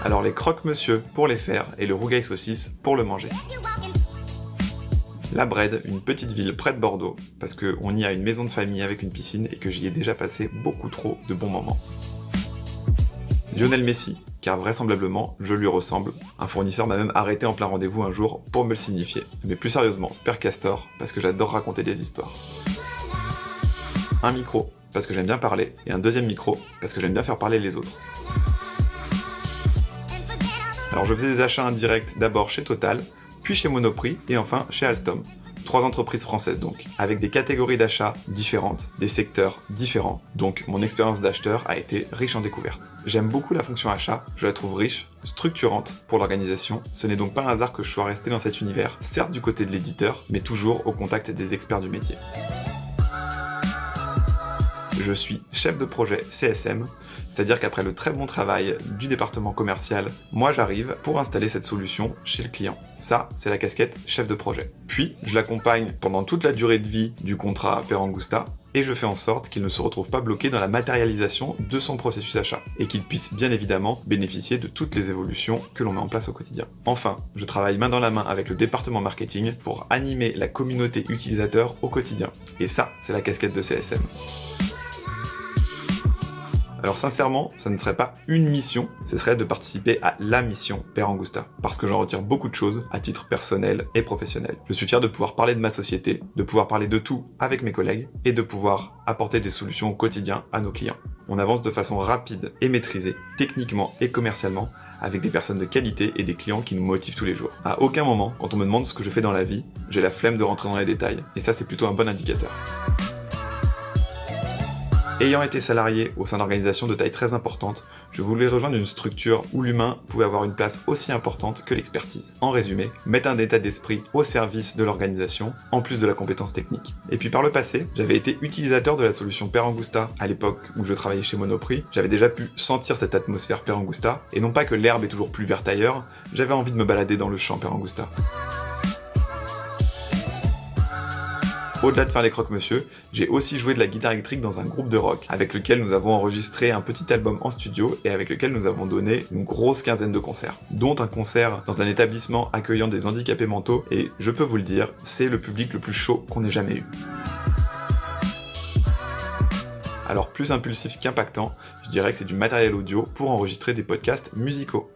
Alors les croque-monsieur pour les faire et le rougail saucisse pour le manger. La Brède, une petite ville près de Bordeaux, parce qu'on y a une maison de famille avec une piscine et que j'y ai déjà passé beaucoup trop de bons moments. Lionel Messi, car vraisemblablement, je lui ressemble. Un fournisseur m'a même arrêté en plein rendez-vous un jour pour me le signifier. Mais plus sérieusement, Père Castor, parce que j'adore raconter des histoires. Un micro, parce que j'aime bien parler, et un deuxième micro, parce que j'aime bien faire parler les autres. Alors je faisais des achats indirects d'abord chez Total, puis chez Monoprix, et enfin chez Alstom. 3 entreprises françaises donc, avec des catégories d'achats différentes, des secteurs différents, donc mon expérience d'acheteur a été riche en découvertes. J'aime beaucoup la fonction achat, je la trouve riche, structurante pour l'organisation, ce n'est donc pas un hasard que je sois resté dans cet univers, certes du côté de l'éditeur, mais toujours au contact des experts du métier. Je suis chef de projet CSM, c'est-à-dire qu'après le très bon travail du département commercial, moi j'arrive pour installer cette solution chez le client. Ça, c'est la casquette chef de projet. Puis, je l'accompagne pendant toute la durée de vie du contrat Per Angusta, et je fais en sorte qu'il ne se retrouve pas bloqué dans la matérialisation de son processus achat, et qu'il puisse bien évidemment bénéficier de toutes les évolutions que l'on met en place au quotidien. Enfin, je travaille main dans la main avec le département marketing pour animer la communauté utilisateur au quotidien. Et ça, c'est la casquette de CSM. Alors sincèrement, ça ne serait pas une mission, ce serait de participer à la mission Per Angusta, parce que j'en retire beaucoup de choses à titre personnel et professionnel. Je suis fier de pouvoir parler de ma société, de pouvoir parler de tout avec mes collègues, et de pouvoir apporter des solutions au quotidien à nos clients. On avance de façon rapide et maîtrisée, techniquement et commercialement, avec des personnes de qualité et des clients qui nous motivent tous les jours. À aucun moment, quand on me demande ce que je fais dans la vie, j'ai la flemme de rentrer dans les détails, et ça c'est plutôt un bon indicateur. Ayant été salarié au sein d'organisations de taille très importante, je voulais rejoindre une structure où l'humain pouvait avoir une place aussi importante que l'expertise. En résumé, mettre un état d'esprit au service de l'organisation, en plus de la compétence technique. Et puis par le passé, j'avais été utilisateur de la solution Per Angusta à l'époque où je travaillais chez Monoprix. J'avais déjà pu sentir cette atmosphère Per Angusta, et non pas que l'herbe est toujours plus verte ailleurs, j'avais envie de me balader dans le champ Per Angusta. Au-delà de faire les croque-monsieur, j'ai aussi joué de la guitare électrique dans un groupe de rock, avec lequel nous avons enregistré un petit album en studio et avec lequel nous avons donné une grosse quinzaine de concerts, dont un concert dans un établissement accueillant des handicapés mentaux, et je peux vous le dire, c'est le public le plus chaud qu'on ait jamais eu. Alors plus impulsif qu'impactant, je dirais que c'est du matériel audio pour enregistrer des podcasts musicaux.